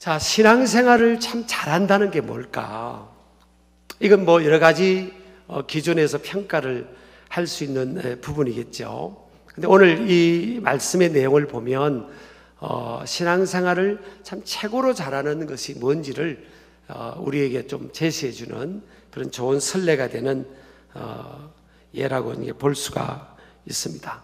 자, 신앙생활을 참 잘한다는 게 뭘까? 이건 뭐 여러 가지 기준에서 평가를 할 수 있는 부분이겠죠. 근데 오늘 이 말씀의 내용을 보면 신앙생활을 참 최고로 잘하는 것이 뭔지를 우리에게 좀 제시해 주는 그런 좋은 선례가 되는 예라고 볼 수가 있습니다.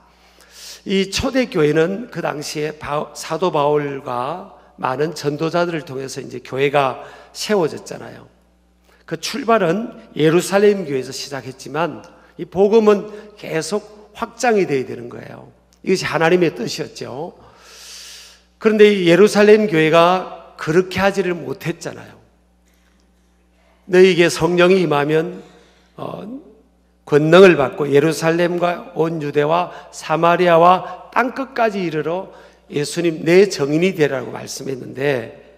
이 초대교회는 그 당시에 사도 바울과 많은 전도자들을 통해서 이제 교회가 세워졌잖아요. 그 출발은 예루살렘 교회에서 시작했지만 이 복음은 계속 확장이 되어야 되는 거예요. 이것이 하나님의 뜻이었죠. 그런데 이 예루살렘 교회가 그렇게 하지를 못했잖아요. 너희에게 성령이 임하면 권능을 받고 예루살렘과 온 유대와 사마리아와 땅끝까지 이르러 예수님 내 증인이 되라고 말씀했는데,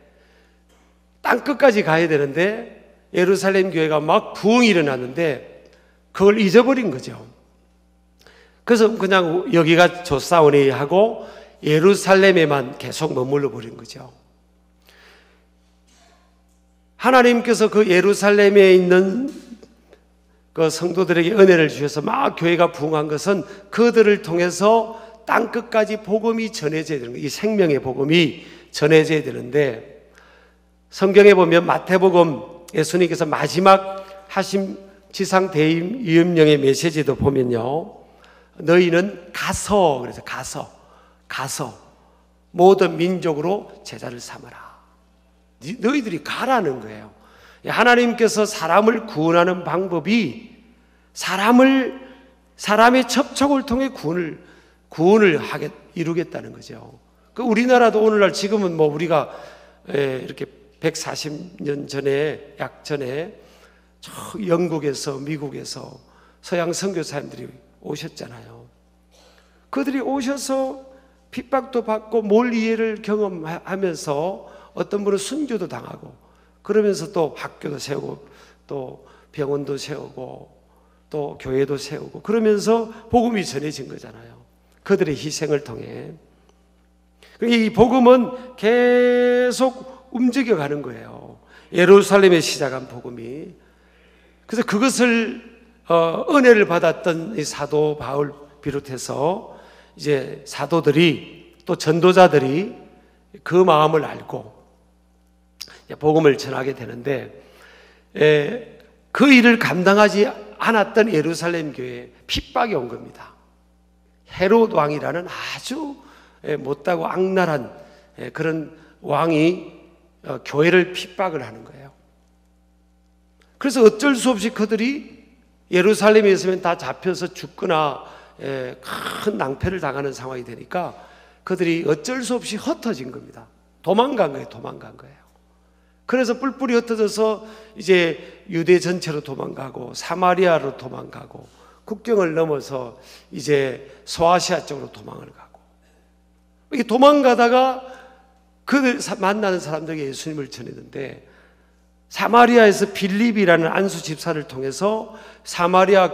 땅끝까지 가야 되는데 예루살렘 교회가 막 부흥이 일어났는데 그걸 잊어버린 거죠. 그래서 그냥 여기가 좋사오니 하고 예루살렘에만 계속 머물러 버린 거죠. 하나님께서 그 예루살렘에 있는 그 성도들에게 은혜를 주셔서 막 교회가 부흥한 것은 그들을 통해서 땅끝까지 복음이 전해져야 되는 거예요. 이 생명의 복음이 전해져야 되는데, 성경에 보면 마태복음 예수님께서 마지막 하심 지상 대임 위임령의 메시지도 보면요, 너희는 가서, 그래서 가서 모든 민족으로 제자를 삼아라. 너희들이 가라는 거예요. 하나님께서 사람을 구원하는 방법이 사람의 접촉을 통해 구원을 이루겠다는 거죠. 그 우리나라도 오늘날 지금은 뭐 우리가 이렇게 140년 전에 약 전에 영국에서 미국에서 서양 선교사님들이 오셨잖아요. 그들이 오셔서 핍박도 받고 몰이해를 경험하면서 어떤 분은 순교도 당하고 그러면서 또 학교도 세우고 또 병원도 세우고 또 교회도 세우고 그러면서 복음이 전해진 거잖아요. 그들의 희생을 통해. 이 복음은 계속 움직여가는 거예요. 예루살렘에 시작한 복음이. 그래서 그것을 은혜를 받았던 이 사도 바울 비롯해서 이제 사도들이 또 전도자들이 그 마음을 알고 복음을 전하게 되는데, 그 일을 감당하지 않았던 예루살렘 교회에 핍박이 온 겁니다. 헤롯 왕이라는 아주 못되고 악랄한 그런 왕이 교회를 핍박을 하는 거예요. 그래서 어쩔 수 없이 그들이 예루살렘에 있으면 다 잡혀서 죽거나 큰 낭패를 당하는 상황이 되니까 그들이 어쩔 수 없이 흩어진 겁니다. 도망간 거예요. 그래서 뿔뿔이 흩어져서 이제 유대 전체로 도망가고 사마리아로 도망가고 국경을 넘어서 이제 소아시아 쪽으로 도망을 가고, 이게 도망가다가 그들 만나는 사람들에게 예수님을 전했는데, 사마리아에서 빌립이라는 안수 집사를 통해서 사마리아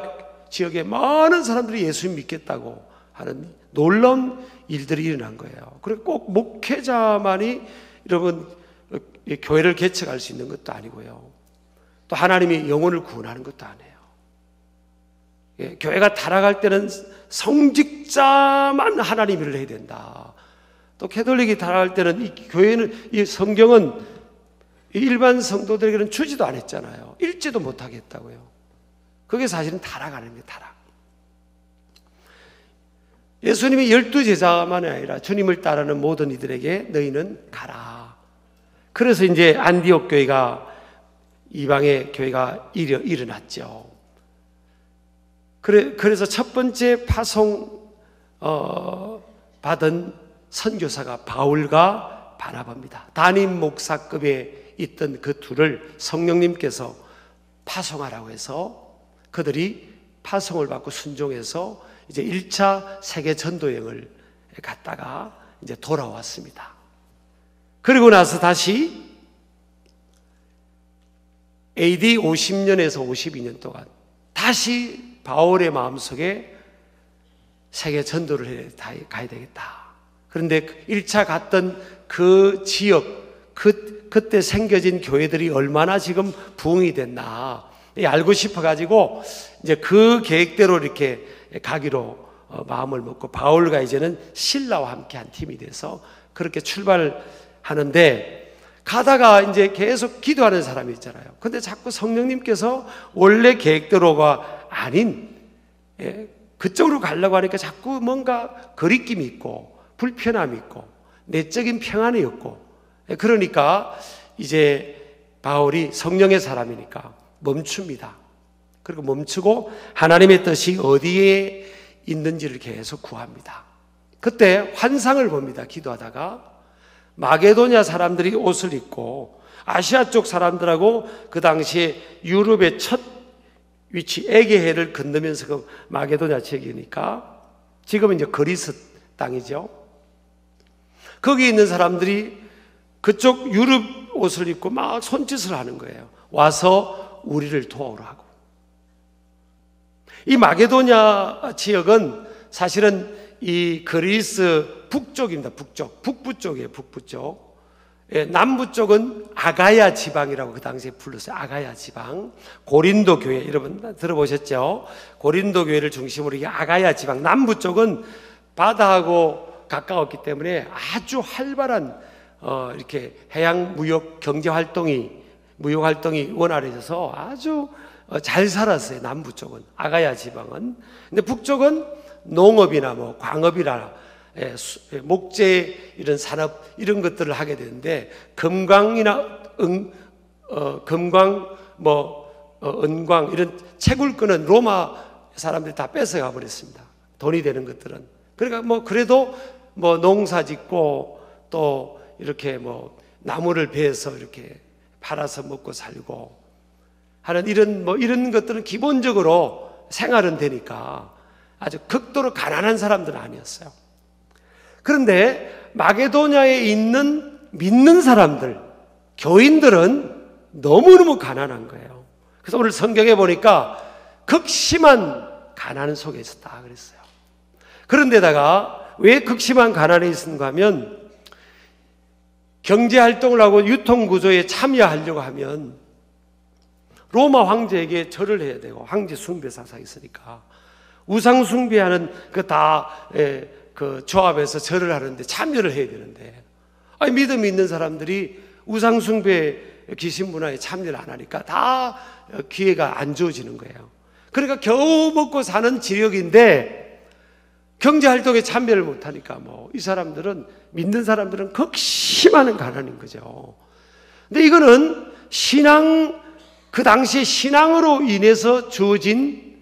지역에 많은 사람들이 예수님 믿겠다고 하는 놀라운 일들이 일어난 거예요. 그리고 꼭 목회자만이 여러분 교회를 개척할 수 있는 것도 아니고요, 또 하나님이 영혼을 구원하는 것도 아니에요. 교회가 타락할 때는 성직자만 하나님 일을 해야 된다. 또 캐톨릭이 타락할 때는 이 교회는, 이 성경은 일반 성도들에게는 주지도 않았잖아요. 읽지도 못하게 했다고요. 그게 사실은 타락하는 거예요. 타락. 예수님이 12제자만이 아니라 주님을 따르는 모든 이들에게 너희는 가라. 그래서 이제 안디옥 교회가, 이방의 교회가 일어났죠. 그래서 첫 번째 파송 받은 선교사가 바울과 바나바입니다. 담임 목사급에 있던 그 둘을 성령님께서 파송하라고 해서 그들이 파송을 받고 순종해서 이제 1차 세계 전도여행을 갔다가 이제 돌아왔습니다. 그리고 나서 다시 AD 50년에서 52년 동안 다시 바울의 마음속에 세계 전도를 가야 되겠다. 그런데 1차 갔던 그 지역, 그때 생겨진 교회들이 얼마나 지금 부흥이 됐나 알고 싶어가지고 이제 그 계획대로 이렇게 가기로 마음을 먹고 바울과 이제는 실라와 함께 한 팀이 돼서 그렇게 출발을 하는데 가다가 이제 계속 기도하는 사람이 있잖아요. 근데 자꾸 성령님께서 원래 계획대로가 아닌 그쪽으로 가려고 하니까 자꾸 뭔가 거리낌이 있고 불편함이 있고 내적인 평안이 없고 그러니까 이제 바울이 성령의 사람이니까 멈춥니다. 그리고 멈추고 하나님의 뜻이 어디에 있는지를 계속 구합니다. 그때 환상을 봅니다. 기도하다가 마게도냐 사람들이 옷을 입고 아시아 쪽 사람들하고 그 당시에 유럽의 첫 위치 에게해를 건너면서 그 마게도냐 지역이니까 지금은 이제 그리스 땅이죠. 거기 있는 사람들이 그쪽 유럽 옷을 입고 막 손짓을 하는 거예요. 와서 우리를 도와오라고. 이 마게도냐 지역은 사실은 이 그리스 북쪽입니다. 북부 쪽이에요. 북부 쪽. 남부 쪽은 아가야 지방이라고 그 당시에 불렀어요. 아가야 지방. 고린도 교회 여러분 들어보셨죠? 고린도 교회를 중심으로 이게 아가야 지방. 남부 쪽은 바다하고 가까웠기 때문에 아주 활발한 이렇게 해양 무역 경제 활동이 무역 활동이 원활해져서 아주 잘 살았어요. 남부 쪽은 아가야 지방은. 근데 북쪽은 농업이나 뭐 광업이나 목재 이런 산업 이런 것들을 하게 되는데 금광이나 금광 은광 이런 채굴권은 로마 사람들이 다 뺏어가 버렸습니다. 돈이 되는 것들은. 그러니까 뭐 그래도 뭐 농사 짓고 또 이렇게 뭐 나무를 베어서 이렇게 팔아서 먹고 살고 하는 이런 것들은 기본적으로 생활은 되니까 아주 극도로 가난한 사람들은 아니었어요. 그런데 마게도냐에 있는 믿는 사람들, 교인들은 너무너무 가난한 거예요. 그래서 오늘 성경에 보니까 극심한 가난 속에 있었다 그랬어요. 그런데다가 왜 극심한 가난에 있었는가 하면 경제활동을 하고 유통구조에 참여하려고 하면 로마 황제에게 절을 해야 되고 황제 숭배 사상이 있으니까 우상 숭배하는 그 조합에서 절을 하는데 참여를 해야 되는데 믿음이 있는 사람들이 우상 숭배 귀신 문화에 참여를 안 하니까 다 기회가 안 주어지는 거예요. 그러니까 겨우 먹고 사는 지역인데 경제활동에 참여를 못하니까 이 사람들은 믿는 사람들은 극심한 가난인 거죠. 근데 이거는 그 당시에 신앙으로 인해서 주어진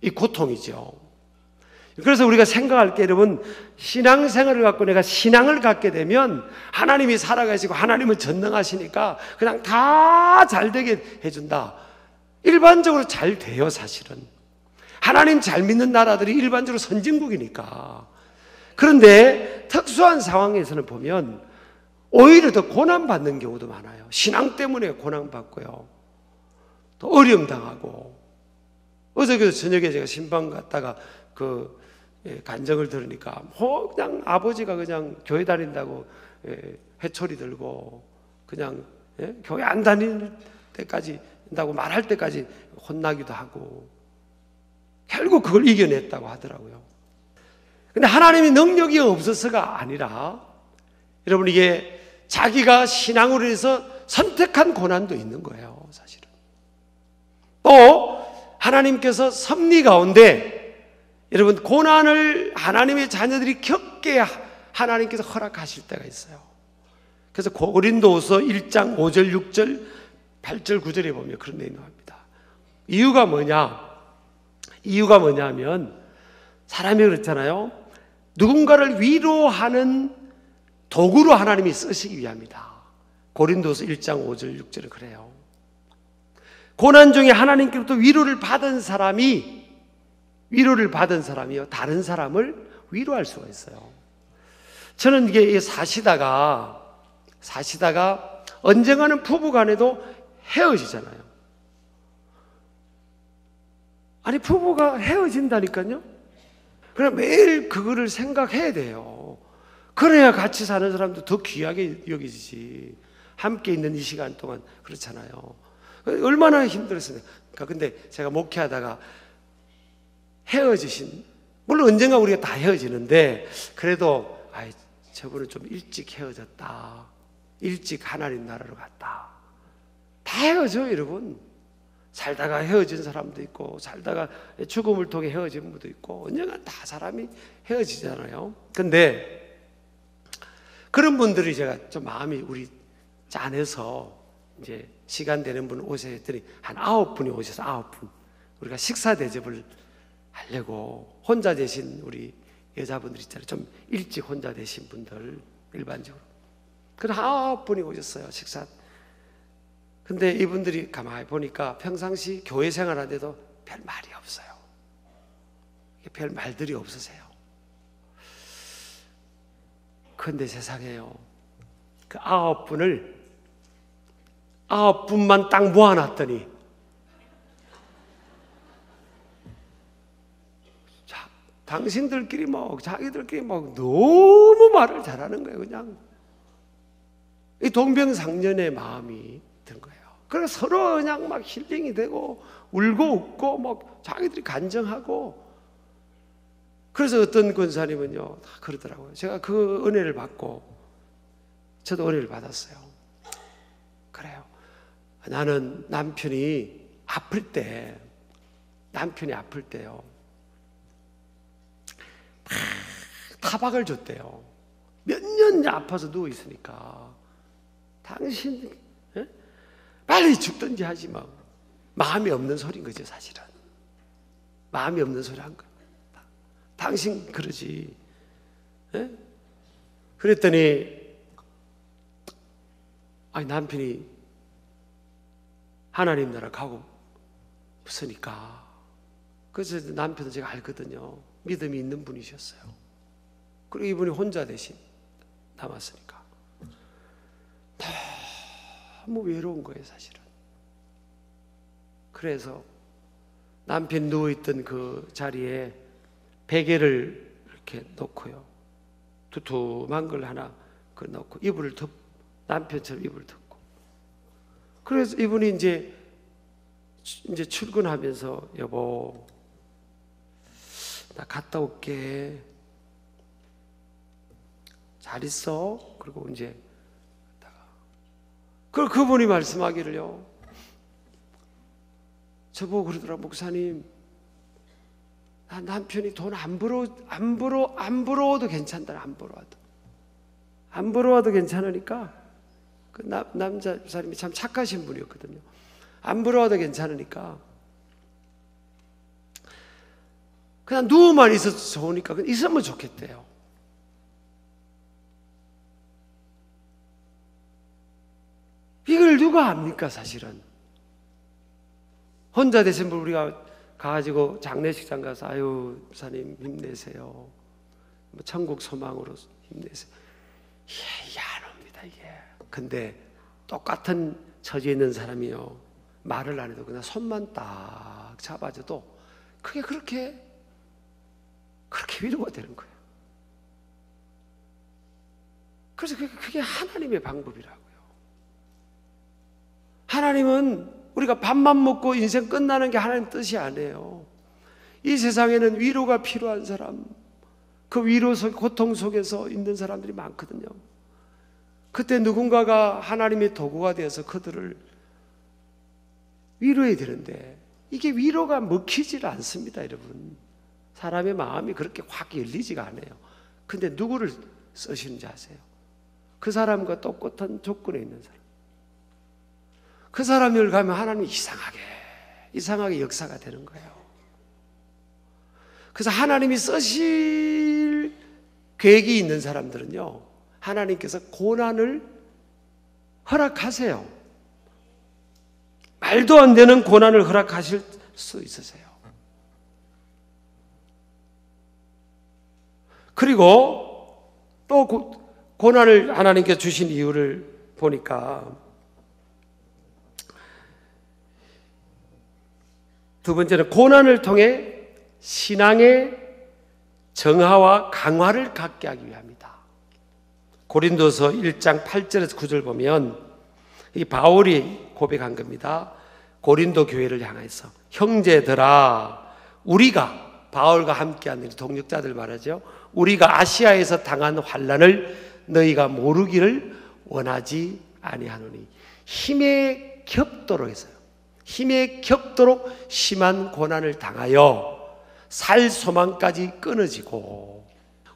이 고통이죠. 그래서 우리가 생각할 때 여러분 신앙생활을 갖고 내가 신앙을 갖게 되면 하나님이 살아가시고 하나님은 전능하시니까 그냥 다 잘되게 해준다. 일반적으로 잘 돼요. 사실은 하나님 잘 믿는 나라들이 일반적으로 선진국이니까. 그런데 특수한 상황에서는 보면 오히려 더 고난받는 경우도 많아요. 신앙 때문에 고난받고요, 또 어려움 당하고. 어제 저녁에 제가 신방 갔다가 간증을 들으니까 그냥 아버지가 그냥 교회 다닌다고 회초리 들고 그냥 교회 안 다닐 때까지 한다고 말할 때까지 혼나기도 하고 결국 그걸 이겨냈다고 하더라고요. 근데 하나님이 능력이 없어서가 아니라 여러분 이게 자기가 신앙으로 해서 선택한 고난도 있는 거예요. 사실은 또 하나님께서 섭리 가운데 여러분 고난을 하나님의 자녀들이 겪게 하나님께서 허락하실 때가 있어요. 그래서 고린도후서 1장 5절 6절 8절 9절에 보면 그런 내용이 나옵니다. 이유가 뭐냐면 사람이 그렇잖아요. 누군가를 위로하는 도구로 하나님이 쓰시기 위함이다. 고린도후서 1장 5절 6절은 그래요. 고난 중에 하나님께로부터 위로를 받은 사람이요 다른 사람을 위로할 수가 있어요. 저는 이게 사시다가 언젠가는 부부간에도 헤어지잖아요. 아니 부부가 헤어진다니까요. 그럼 매일 그거를 생각해야 돼요. 그래야 같이 사는 사람도 더 귀하게 여기지. 함께 있는 이 시간 동안 그렇잖아요. 얼마나 힘들었습니까? 근데 제가 목회하다가 헤어지신, 물론 언젠가 우리가 다 헤어지는데 그래도 저분은 좀 일찍 헤어졌다, 일찍 하나님 나라로 갔다. 다 헤어져요, 여러분. 살다가 헤어진 사람도 있고, 살다가 죽음을 통해 헤어진 분도 있고, 언젠가 다 사람이 헤어지잖아요. 근데 그런 분들이 제가 좀 마음이 우리 짠해서 이제 시간 되는 분 오세요 했더니 한 9분이 오셔서 9분 우리가 식사 대접을 하려고, 혼자 되신 우리 여자분들 있잖아요. 좀 일찍 혼자 되신 분들, 일반적으로. 그럼 9분이 오셨어요, 식사. 근데 이분들이 가만히 보니까 평상시 교회 생활하는데도 별 말이 없어요. 별 말들이 없으세요. 그런데 세상에요, 그 9분만 딱 모아놨더니 당신들끼리 자기들끼리 너무 말을 잘하는 거예요. 그냥 이 동병상련의 마음이 든 거예요. 그래서 서로 그냥 막 힐링이 되고 울고 웃고 자기들이 간증하고. 그래서 어떤 권사님은요 다 그러더라고요. 제가 그 은혜를 받고 저도 은혜를 받았어요. 그래요. 나는 남편이 아플 때요, 막 타박을 줬대요. 몇 년 아파서 누워 있으니까 당신 빨리 죽든지 하지 마. 마음이 없는 소리인 거죠, 사실은. 마음이 없는 소리 한 거예요. 당신 그러지. 그랬더니 남편이 하나님 나라 가고 싶으니까. 그래서 남편은 제가 알거든요. 믿음이 있는 분이셨어요. 그리고 이분이 혼자 대신 남았으니까 너무 외로운 거예요, 사실은. 그래서 남편 누워있던 그 자리에 베개를 이렇게 놓고요, 두툼한 걸 하나 넣고 이불을 남편처럼 이불을 덮고. 그래서 이분이 이제 출근하면서 여보 나 갔다 올게, 잘 있어. 그리고 이제 그분이 말씀하기를요, 저보고 그러더라. 목사님, 남편이 돈 안 벌어와도 괜찮다. 안 벌어와도 괜찮으니까. 그 남자 사람이 참 착하신 분이었거든요. 안 벌어와도 괜찮으니까 그냥 누워만 있어도 좋으니까 있으면 좋겠대요. 이걸 누가 압니까, 사실은. 혼자 되신 분 우리가 가가지고 장례식장 가서 아유 목사님 힘내세요, 천국 소망으로 힘내세요. 이게 안 옵니다, 이게. 근데 똑같은 처지에 있는 사람이요, 말을 안 해도 그냥 손만 딱 잡아줘도 그게 그렇게 위로가 되는 거예요. 그래서 그게 하나님의 방법이라고요. 하나님은 우리가 밥만 먹고 인생 끝나는 게 하나님 뜻이 아니에요. 이 세상에는 위로가 필요한 사람, 그 위로 속, 고통 속에서 있는 사람들이 많거든요. 그때 누군가가 하나님의 도구가 되어서 그들을 위로해야 되는데 이게 위로가 먹히질 않습니다, 여러분. 사람의 마음이 그렇게 확 열리지가 않아요. 근데 누구를 쓰시는지 아세요? 그 사람과 똑같은 조건에 있는 사람. 그 사람을 가면 하나님이 이상하게 역사가 되는 거예요. 그래서 하나님이 쓰실 계획이 있는 사람들은요, 하나님께서 고난을 허락하세요. 말도 안 되는 고난을 허락하실 수 있으세요. 그리고 또 고난을 하나님께 주신 이유를 보니까 두 번째는 고난을 통해 신앙의 정화와 강화를 갖게 하기 위함이다. 고린도서 1장 8절에서 9절 보면 이 바울이 고백한 겁니다. 고린도 교회를 향해서 형제들아, 우리가 바울과 함께하는 동역자들 말하죠. 우리가 아시아에서 당한 환난을 너희가 모르기를 원하지 아니하노니 힘에 겹도록 했어요. 힘에 겹도록 심한 고난을 당하여 살 소망까지 끊어지고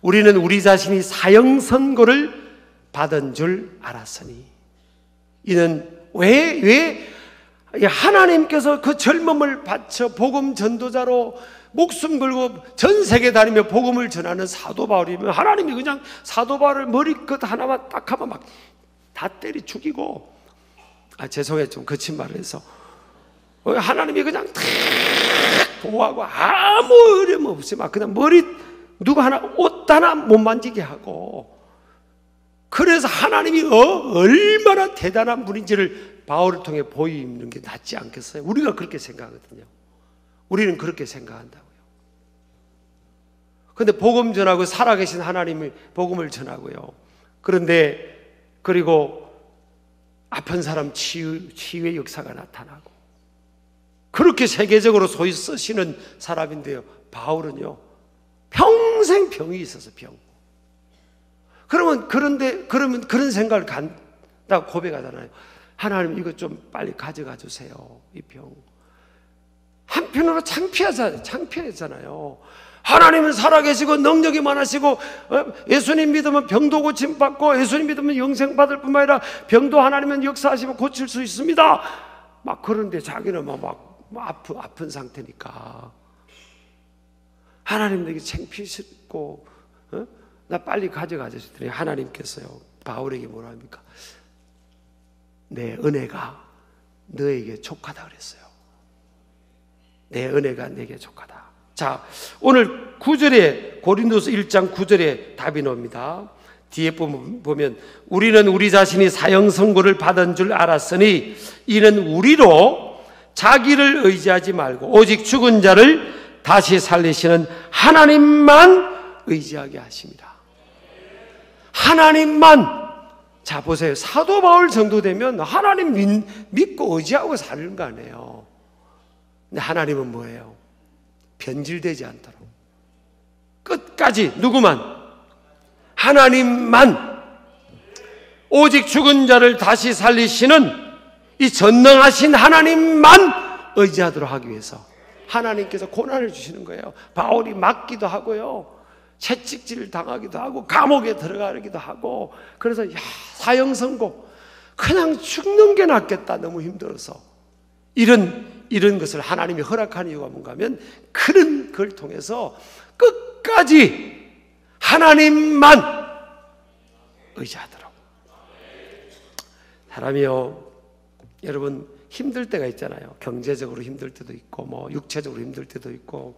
우리는 우리 자신이 사형 선고를 받은 줄 알았으니 이는 왜 하나님께서 그 젊음을 바쳐 복음 전도자로 목숨 걸고 전 세계 다니며 복음을 전하는 사도 바울이면 하나님이 그냥 사도 바울을 머리끝 하나만 딱 하면 막 다 때리 죽이고, 죄송해요, 좀 거친 말을 해서 하나님이 그냥 탁 보호하고 아무 어려움 없이 막 그냥 머리 누가 하나 옷 하나 못 만지게 하고, 그래서 하나님이 얼마나 대단한 분인지를 바울을 통해 보이는 게 낫지 않겠어요? 우리가 그렇게 생각하거든요. 우리는 그렇게 생각한다고요. 그런데 복음 전하고 살아계신 하나님이 복음을 전하고요. 그리고 아픈 사람 치유의 역사가 나타나고 그렇게 세계적으로 소위 쓰시는 사람인데요. 바울은요, 평생 병이 있어서 병. 그러면 그런 생각을 간다고 고백하잖아요. 하나님 이거 좀 빨리 가져가 주세요, 이 병. 한편으로 창피하잖아요. 하나님은 살아계시고 능력이 많으시고 예수님 믿으면 병도 고침받고 예수님 믿으면 영생 받을 뿐만 아니라 병도 하나님은 역사하시면 고칠 수 있습니다. 막 그런데 자기는 막 아픈 상태니까 하나님 내게 창피했고 나 빨리 가져가 주시더니 하나님께서요 바울에게 뭐라 합니까? 내 은혜가 너에게 족하다 그랬어요. 내 은혜가 내게 족하다. 자, 오늘 9절에 고린도서 1장 9절에 답이 나옵니다. 뒤에 보면 우리는 우리 자신이 사형 선고를 받은 줄 알았으니 이는 우리로 자기를 의지하지 말고 오직 죽은 자를 다시 살리시는 하나님만 의지하게 하십니다. 하나님만. 자, 보세요. 사도 바울 정도 되면 하나님 믿고 의지하고 사는 거 아니에요. 근데 하나님은 뭐예요? 변질되지 않도록 끝까지 누구만? 하나님만. 오직 죽은 자를 다시 살리시는 이 전능하신 하나님만 의지하도록 하기 위해서 하나님께서 고난을 주시는 거예요. 바울이 맞기도 하고요, 채찍질을 당하기도 하고 감옥에 들어가기도 하고, 그래서 사형 선고, 그냥 죽는 게 낫겠다, 너무 힘들어서. 이런 것을 하나님이 허락하는 이유가 뭔가 하면 그런 걸 통해서 끝까지 하나님만 의지하도록. 사람이요, 여러분 힘들 때가 있잖아요. 경제적으로 힘들 때도 있고 육체적으로 힘들 때도 있고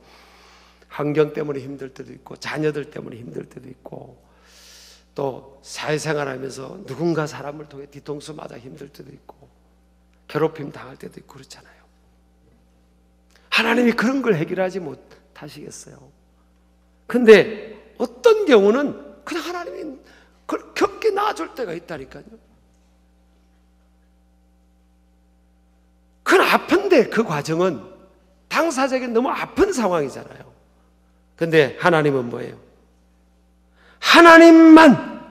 환경 때문에 힘들 때도 있고 자녀들 때문에 힘들 때도 있고 또 사회생활하면서 누군가 사람을 통해 뒤통수 맞아 힘들 때도 있고 괴롭힘 당할 때도 있고 그렇잖아요. 하나님이 그런 걸 해결하지 못하시겠어요? 근데 어떤 경우는 그냥 하나님이 그걸 겪게 놔줄 때가 있다니까요. 그건 아픈데 그 과정은 당사자에게 너무 아픈 상황이잖아요. 근데 하나님은 뭐예요? 하나님만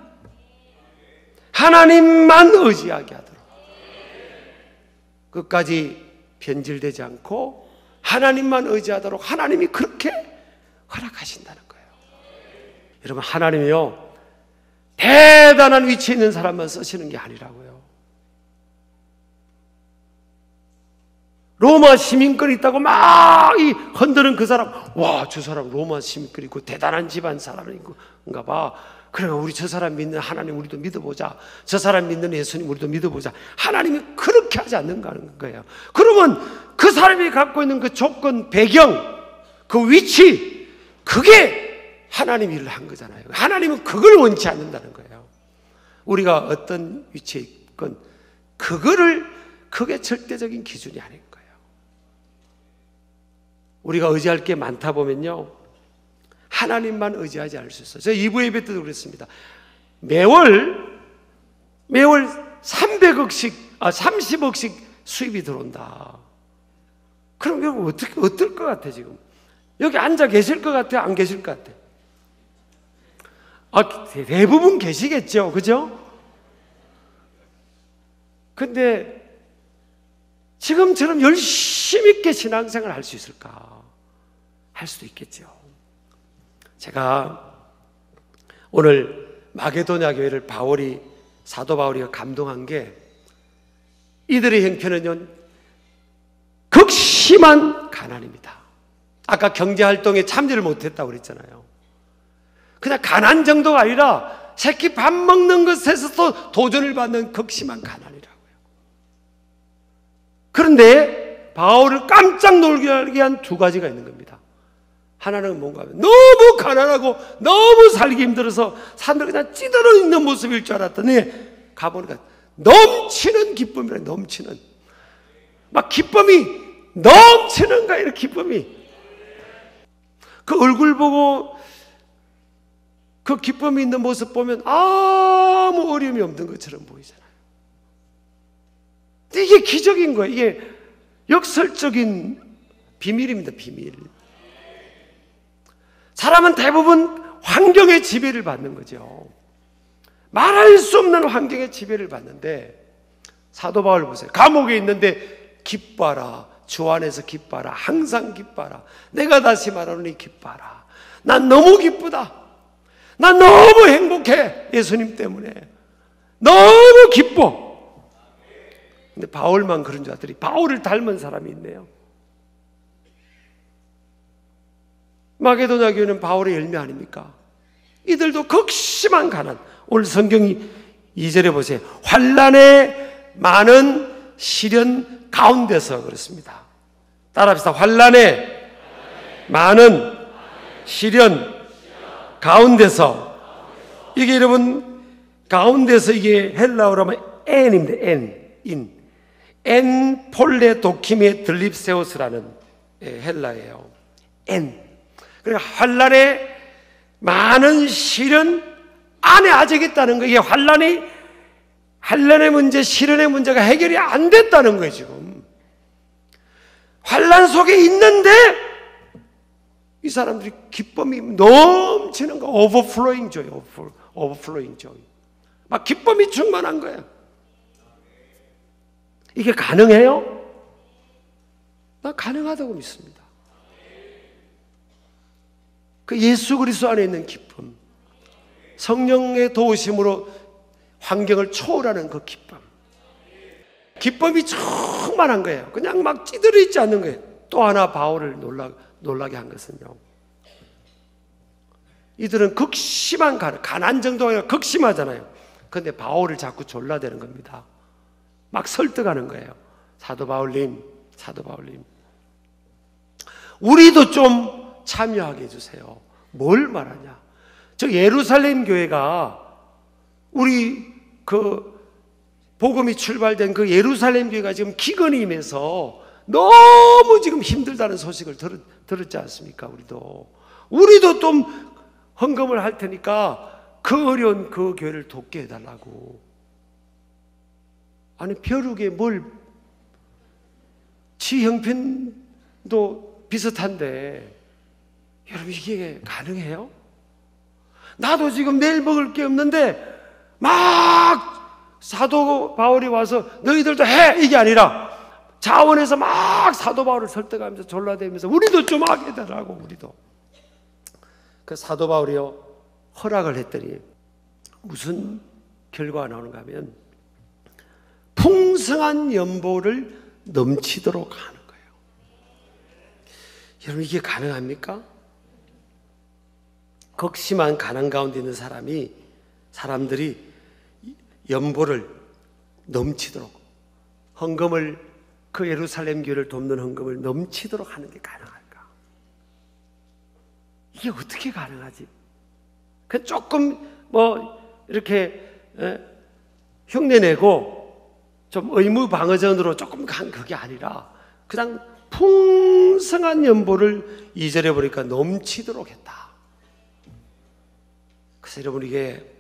의지하게 하도록 끝까지 변질되지 않고 하나님만 의지하도록 하나님이 그렇게 허락하신다는 거예요. 여러분, 하나님이요 대단한 위치에 있는 사람만 쓰시는 게 아니라고요. 로마 시민권이 있다고 막 흔드는 그 사람, 와, 저 사람 로마 시민권이 있고 대단한 집안 사람인가 봐. 그래, 우리 저 사람 믿는 하나님 우리도 믿어보자. 저 사람 믿는 예수님 우리도 믿어보자. 하나님이 그렇게 하지 않는다는 거예요. 그러면 그 사람이 갖고 있는 그 조건, 배경, 그 위치, 그게 하나님 일을 한 거잖아요. 하나님은 그걸 원치 않는다는 거예요. 우리가 어떤 위치에 있건 그게 절대적인 기준이 아닌 거예요. 우리가 의지할 게 많다 보면요 하나님만 의지하지 않을 수 있어요. 제가 2부 예배 때도 그랬습니다. 매월 300억씩 30억씩 수입이 들어온다. 그럼 여러분 어떨 것 같아? 지금 여기 앉아 계실 것 같아? 안 계실 것 같아? 대부분 계시겠죠, 그죠? 근데 지금처럼 열심히 있게 신앙생활 할 수 있을까? 할 수도 있겠죠. 제가 오늘 마게도냐 교회를 사도 바울이가 감동한 게, 이들의 형편은요 극심한 가난입니다. 아까 경제활동에 참여를 못했다고 그랬잖아요. 그냥 가난 정도가 아니라 새끼 밥 먹는 것에서도 도전을 받는 극심한 가난이라고요. 그런데 바울을 깜짝 놀게 한 두 가지가 있는 겁니다. 하나는 뭔가 하면 너무 가난하고 너무 살기 힘들어서 사람들이 그냥 찌들어 있는 모습일 줄 알았더니 가보니까 넘치는 기쁨이라, 넘치는, 막 기쁨이 넘치는 거예요. 기쁨이. 그 얼굴 보고 그 기쁨이 있는 모습 보면 아무 어려움이 없는 것처럼 보이잖아요. 이게 기적인 거예요. 이게 역설적인 비밀입니다. 비밀. 사람은 대부분 환경의 지배를 받는 거죠. 말할 수 없는 환경의 지배를 받는데, 사도 바울 보세요. 감옥에 있는데 기뻐하라, 주 안에서 기뻐하라, 항상 기뻐하라, 내가 다시 말하노니 기뻐하라. 난 너무 기쁘다, 난 너무 행복해, 예수님 때문에 너무 기뻐. 근데 바울만 그런 줄 알았더니 바울을 닮은 사람이 있네요. 마게도냐 교회는 바울의 열매 아닙니까? 이들도 극심한 가난. 오늘 성경이 2절에 보세요. 환난의 많은 시련 가운데서, 그렇습니다. 따라합시다. 환난의 많은 시련 가운데서. 이게 여러분 가운데서, 이게 헬라어로 하면 엔입니다. 엔 폴레 도키메 들립세우스라는 헬라예요. 엔. 그러니까 환난의 많은 시련 안에 아직 있다는 거예요. 이게 환난의 문제, 시련의 문제가 해결이 안 됐다는 거예요. 지금 환난 속에 있는데 이 사람들이 기쁨이 넘치는 거, 오버플로잉 조이, 오버플로잉 조이. 막 기쁨이 충만한 거예요. 이게 가능해요? 나 가능하다고 믿습니다. 그 예수 그리스도 안에 있는 기쁨, 성령의 도우심으로 환경을 초월하는 그 기쁨, 기쁨이 충만한 거예요. 그냥 막 찌들어 있지 않는 거예요. 또 하나 바울을 놀라게 한 것은요, 이들은 극심한 가난 정도가 아니라 극심하잖아요. 그런데 바울을 자꾸 졸라대는 겁니다. 막 설득하는 거예요. 사도 바울님, 우리도 좀 참여하게 해주세요. 뭘 말하냐? 저 예루살렘 교회가, 우리 그 복음이 출발된 그 예루살렘 교회가 지금 기근이 임해서 너무 지금 힘들다는 소식을 들었지 않습니까? 우리도 좀 헌금을 할 테니까 그 어려운 그 교회를 돕게 해달라고. 아니 벼룩에 지 형편도 비슷한데 여러분 이게 가능해요? 나도 지금 내일 먹을 게 없는데 막 사도 바울이 와서 너희들도 해, 이게 아니라 자원에서 막 사도 바울을 설득하면서 졸라대면서 우리도 좀 하게 해달라고. 우리도. 그 사도 바울이요 허락을 했더니 무슨 결과가 나오는가 하면 풍성한 연보를 넘치도록 하는 거예요. 여러분 이게 가능합니까? 극심한 가난 가운데 있는 사람들이 연보를 넘치도록, 헌금을, 그 예루살렘 교회를 돕는 헌금을 넘치도록 하는 게 가능할까? 이게 어떻게 가능하지? 그 조금 이렇게 흉내내고 좀 의무방어전으로 조금 간 그게 아니라 그냥 풍성한 연보를 2절에 보니까 넘치도록 했다. 그래서 여러분 이게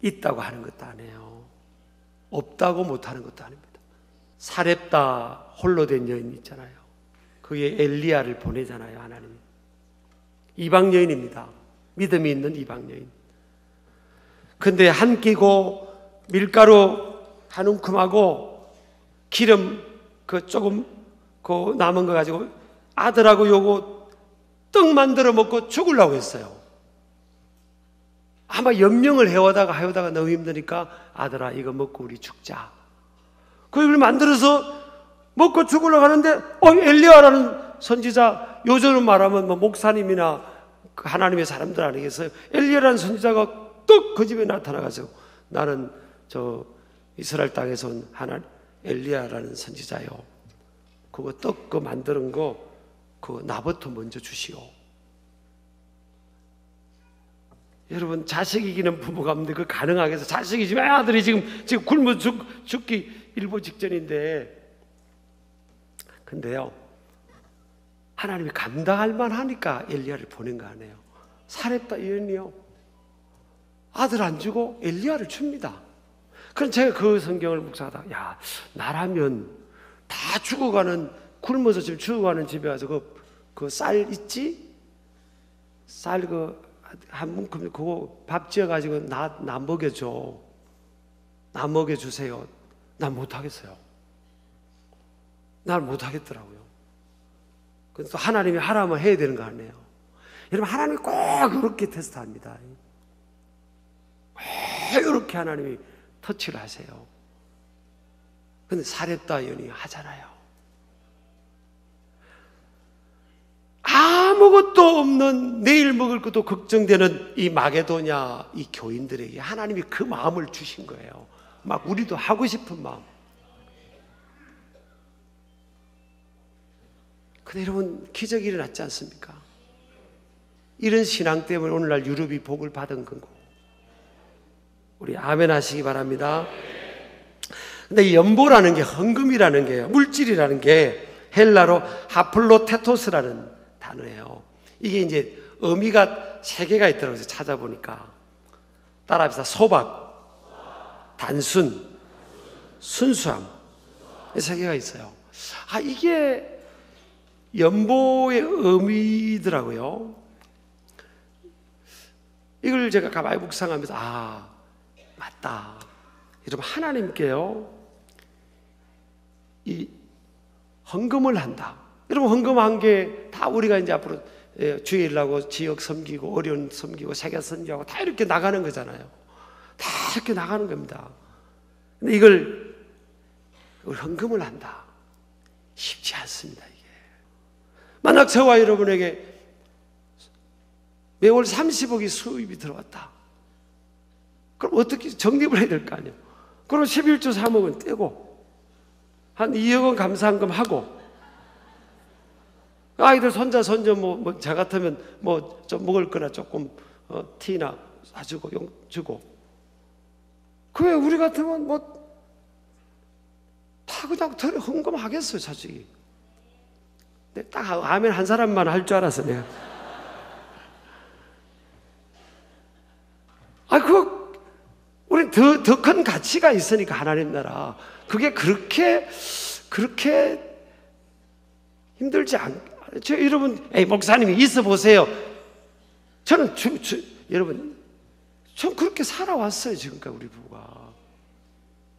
있다고 하는 것도 아니에요. 없다고 못하는 것도 아닙니다. 사렙다 홀로 된 여인 있잖아요. 그게 엘리야를 보내잖아요, 하나님이. 이방 여인입니다. 믿음이 있는 이방 여인. 근데 한 끼고 밀가루 한 움큼하고 기름 그 조금 그 남은 거 가지고 아들하고 요거 떡 만들어 먹고 죽으려고 했어요. 아마 염려를 해오다가 너무 힘드니까 아들아 이거 먹고 우리 죽자. 그걸 만들어서 먹고 죽으려고 하는데 엘리야라는 선지자, 요즘은 말하면 뭐 목사님이나 그 하나님의 사람들 아니겠어요? 엘리야라는 선지자가 떡 그 집에 나타나가지고 나는 저 이스라엘 땅에서 온 엘리야라는 선지자요. 그거 떡 그 만드는 거 그거 나부터 먼저 주시오. 여러분 자식 이기는 부부가 없는데 그 가능하겠어? 자식이 지금 아들이 지금 굶어 죽기 일보 직전인데, 근데요 하나님이 감당할 만하니까 엘리야를 보낸 거 아니에요. 사렙다 여인이요 아들 안 주고 엘리야를 줍니다. 그럼 제가 그 성경을 묵상하다가 야 나라면 다 죽어가는 굶어서 지금 죽어가는 집에 와서 그 쌀 있지? 쌀 그 한 문큼 그거 밥 지어가지고 나 먹여줘. 나 먹여주세요. 난 못하겠어요. 난 못하겠더라고요. 그래서 하나님이 하라면 해야 되는 거 아니에요. 여러분 하나님이 꼭 그렇게 테스트합니다. 꼭 이렇게 하나님이 터치를 하세요. 근데 사렙다 여인이 하잖아요. 아무것도 없는 내일 먹을 것도 걱정되는 이 마게도냐 이 교인들에게 하나님이 그 마음을 주신 거예요. 막 우리도 하고 싶은 마음. 근데 여러분 기적이 일어났지 않습니까? 이런 신앙 때문에 오늘날 유럽이 복을 받은 거고. 우리 아멘 하시기 바랍니다. 근데 이 연보라는 게 헌금이라는 게요, 물질이라는 게 헬라로 하플로테토스라는 단어예요. 이게 이제 의미가 세 개가 있더라고요. 찾아보니까. 따라합시다. 소박, 단순, 순수함. 이 세 개가 있어요. 이게 연보의 의미더라고요. 이걸 제가 가만히 묵상하면서 맞다. 여러분 하나님께요 이 헌금을 한다. 여러분 헌금한 게 다 우리가 이제 앞으로 주일하고 지역 섬기고 어려운 섬기고 세계 선교하고 다 이렇게 나가는 거잖아요. 다 이렇게 나가는 겁니다. 근데 이걸 헌금을 한다. 쉽지 않습니다. 이게 만약 저와 여러분에게 매월 30억이 수입이 들어왔다. 그럼 어떻게 적립을 해야 될 거 아니에요. 그럼 11조 3억은 떼고 한 2억 원 감사한금 하고 아이들 손자 손녀 저 같으면 좀 먹을 거나 조금 티나 사주고 용 주고. 그왜 우리 같으면 다 그냥 헌금하겠어요 솔직히. 딱 아멘 한 사람만 할 줄 알았어 내가. 우리 더 큰 가치가 있으니까 하나님 나라. 그게 그렇게 힘들지 여러분, 목사님이 있어 보세요. 저는 여러분, 전 그렇게 살아왔어요 지금까지 우리 부부가.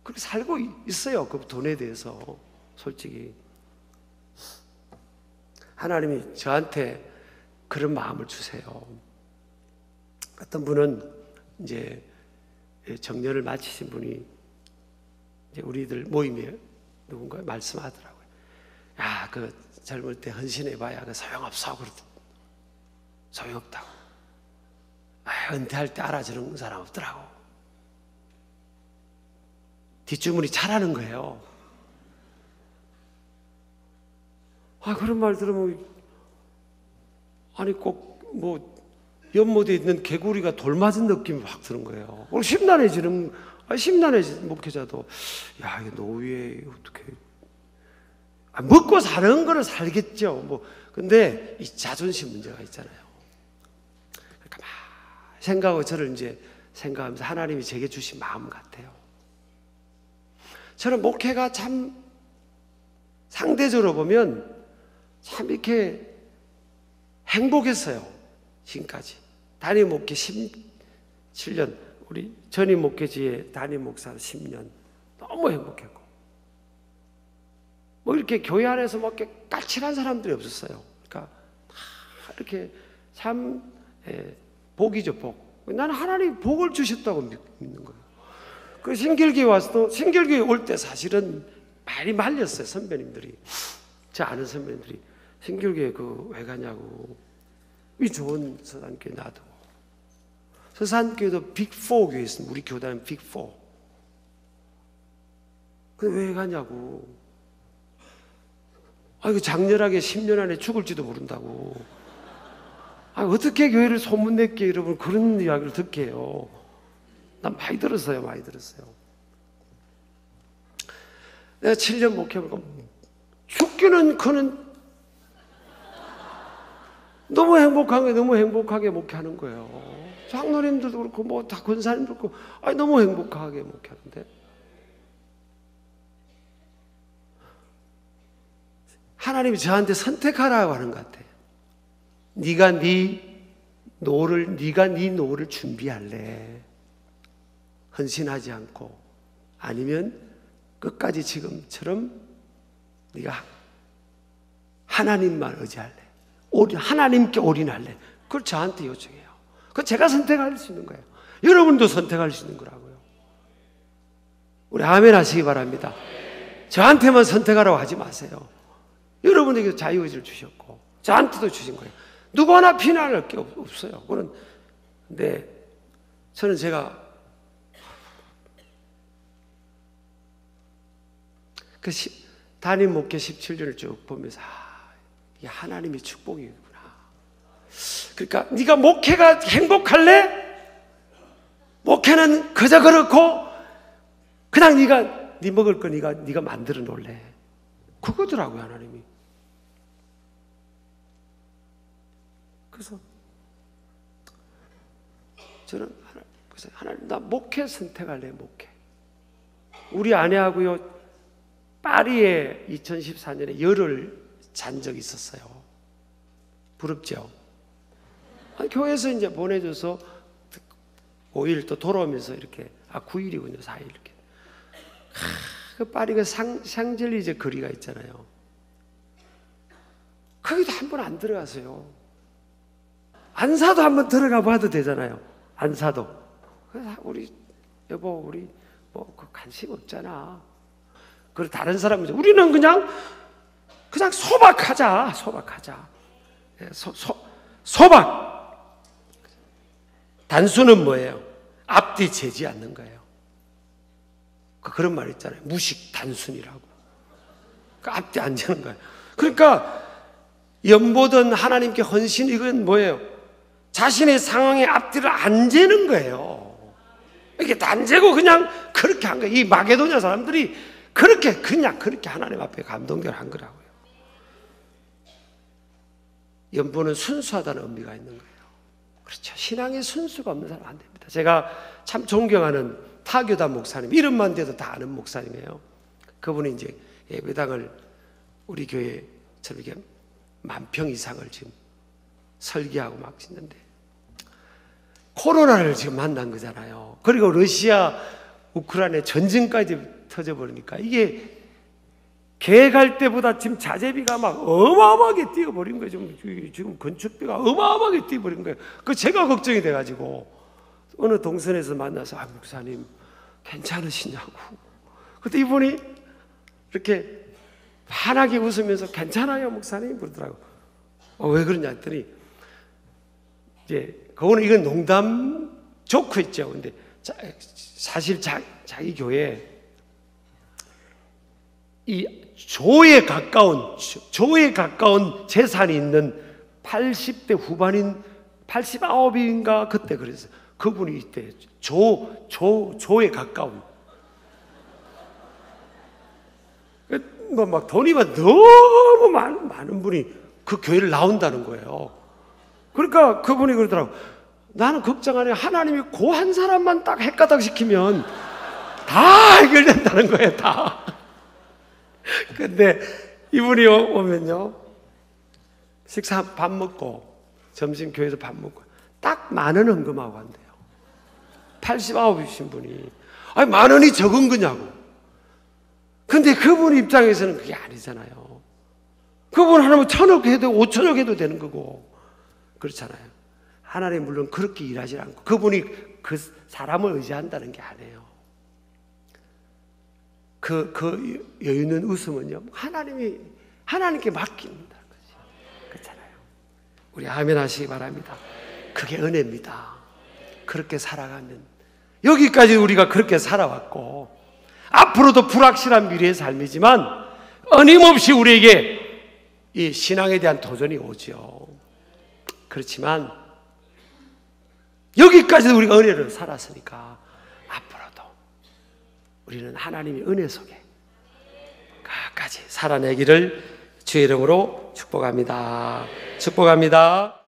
그렇게 살고 있어요 그 돈에 대해서. 솔직히 하나님이 저한테 그런 마음을 주세요. 어떤 분은 이제 정년을 마치신 분이 이제 우리들 모임에 누군가 말씀하더라고요. 그 젊을 때 헌신해봐야 그 소용없어 그러더라고요. 소용없다고. 은퇴할 때 알아주는 사람 없더라고. 뒷주머니 차라는 거예요. 그런 말 들으면 꼭 연못에 있는 개구리가 돌 맞은 느낌이 확 드는 거예요. 심란해지는 목회자도 이게 노후에 어떻게 먹고 사는 거는 살겠죠. 근데 이 자존심 문제가 있잖아요. 그러니까 막 생각하고 저를 이제 생각하면서 하나님이 제게 주신 마음 같아요. 저는 목회가 참 상대적으로 보면 참 이렇게 행복했어요. 지금까지. 담임 목회 17년, 우리 전임 목회지에 담임 목사 10년. 너무 행복했고. 뭐 이렇게 교회 안에서 뭐 이렇게 까칠한 사람들이 없었어요. 그러니까 다 이렇게 참 복이죠, 복. 나는 하나님이 복을 주셨다고 믿는 거예요. 그 신길교회 와서도, 신길교회 올 때 사실은 많이 말렸어요, 선배님들이. 저 아는 선배님들이. 신길교회 왜 가냐고. 이 좋은 서산교회 놔두고. 서산교회도 빅4 교회 있습니다. 우리 교단은 빅4. 근데 왜 가냐고. 이거 장렬하게 10년 안에 죽을지도 모른다고. 어떻게 교회를 소문냈게, 여러분, 그런 이야기를 듣게 해요. 난 많이 들었어요, 많이 들었어요. 내가 7년 목회하니까 죽기는 그는 너무 행복하게 목회하는 거예요. 장로님들도 그렇고, 뭐 다 권사님도 그렇고, 너무 행복하게 목회하는데. 하나님이 저한테 선택하라고 하는 것 같아요. 네가 네 노를 준비할래? 헌신하지 않고, 아니면 끝까지 지금처럼 네가 하나님만 의지할래? 하나님께 올인할래? 그걸 저한테 요청해요. 그건 제가 선택할 수 있는 거예요. 여러분도 선택할 수 있는 거라고요. 우리 아멘 하시기 바랍니다. 저한테만 선택하라고 하지 마세요. 여러분에게도 자유의지를 주셨고 저한테도 주신 거예요. 누구 하나 비난할 게 없어요. 그건. 근데 저는 제가 담임 목회 17년을 쭉 보면서 이게 하나님의 축복이구나. 그러니까 네가 목회가 행복할래? 목회는 그저 그렇고 그냥 네 먹을 거 네가 만들어 놓을래? 그거더라고요, 하나님이. 그래서 저는 하나님, 나 목회 선택할래, 목회. 우리 아내하고요, 파리에 2014년에 열흘 잔 적이 있었어요. 부럽죠? 교회에서 이제 보내줘서 5일 또 돌아오면서 이렇게, 9일이군요, 4일 이렇게. 그 파리 그 샹젤리제 거리가 있잖아요. 거기도 한 번 안 들어가세요. 안사도 한번 들어가 봐도 되잖아요. 안사도. 우리 여보, 우리 뭐 관심 없잖아. 그리고 다른 사람은 우리는 그냥 소박하자. 소박. 단수는 뭐예요? 앞뒤 재지 않는 거예요. 그런 말 있잖아요. 무식 단순이라고. 앞뒤 안 재는 거예요. 그러니까 연보든 하나님께 헌신, 이건 뭐예요? 자신의 상황에 앞뒤를 안 재는 거예요. 이게 안 재고 그냥 그렇게 한 거예요. 이 마게도냐 사람들이 그렇게 하나님 앞에 감동결한 거라고요. 연보는 순수하다는 의미가 있는 거예요. 그렇죠. 신앙에 순수가 없는 사람 안 됩니다. 제가 참 존경하는 타교단 목사님, 이름만 대도 다 아는 목사님이에요. 그분이 이제 예배당을 우리 교회처럼 이렇게 10,000평 이상을 지금 설계하고 막 짓는데, 코로나를 지금 만난 거잖아요. 그리고 러시아, 우크라이나 전쟁까지 터져버리니까 이게 계획할 때보다 지금 자재비가 막 어마어마하게 뛰어버린 거예요. 지금 건축비가 어마어마하게 뛰어버린 거예요. 그 제가 걱정이 돼가지고 어느 동선에서 만나서, 목사님 괜찮으시냐고. 그때 이분이 이렇게 환하게 웃으면서 괜찮아요 목사님 그러더라고. 왜 그러냐 했더니, 이제 그거는 이건 농담 조크 있죠. 근데 사실 자기 교회 이 조에 가까운 재산이 있는 80대 후반인 89인가 그때 그랬어요. 그분이 이때 조에 가까운, 막 돈이 너무 많은 분이 그 교회를 나온다는 거예요. 그러니까 그분이 그러더라고. 나는 걱정 안 해. 하나님이 그 한 사람만 딱 헷가닥 시키면 다 해결된다는 거예요, 다. 근데 이분이 오면요, 식사 밥 먹고 점심 교회에서 밥 먹고 딱 10,000원 헌금하고 한대요. 89이신 분이. 아니 10,000원이 적은 거냐고. 근데 그분 입장에서는 그게 아니잖아요. 그분 하나면 1,000억 해도 5,000억 해도 되는 거고 그렇잖아요. 하나님 물론 그렇게 일하지 않고 그분이 그 사람을 의지한다는 게 아니에요. 그 여유 있는 웃음은요, 하나님께 맡깁니다. 그렇잖아요. 우리 아멘 하시기 바랍니다. 그게 은혜입니다. 그렇게 살아가면, 여기까지 우리가 그렇게 살아왔고 앞으로도 불확실한 미래의 삶이지만 끊임없이 우리에게 이 신앙에 대한 도전이 오죠. 그렇지만 여기까지도 우리가 은혜를 살았으니까 앞으로도 우리는 하나님의 은혜 속에 끝까지 살아내기를 주의 이름으로 축복합니다. 축복합니다.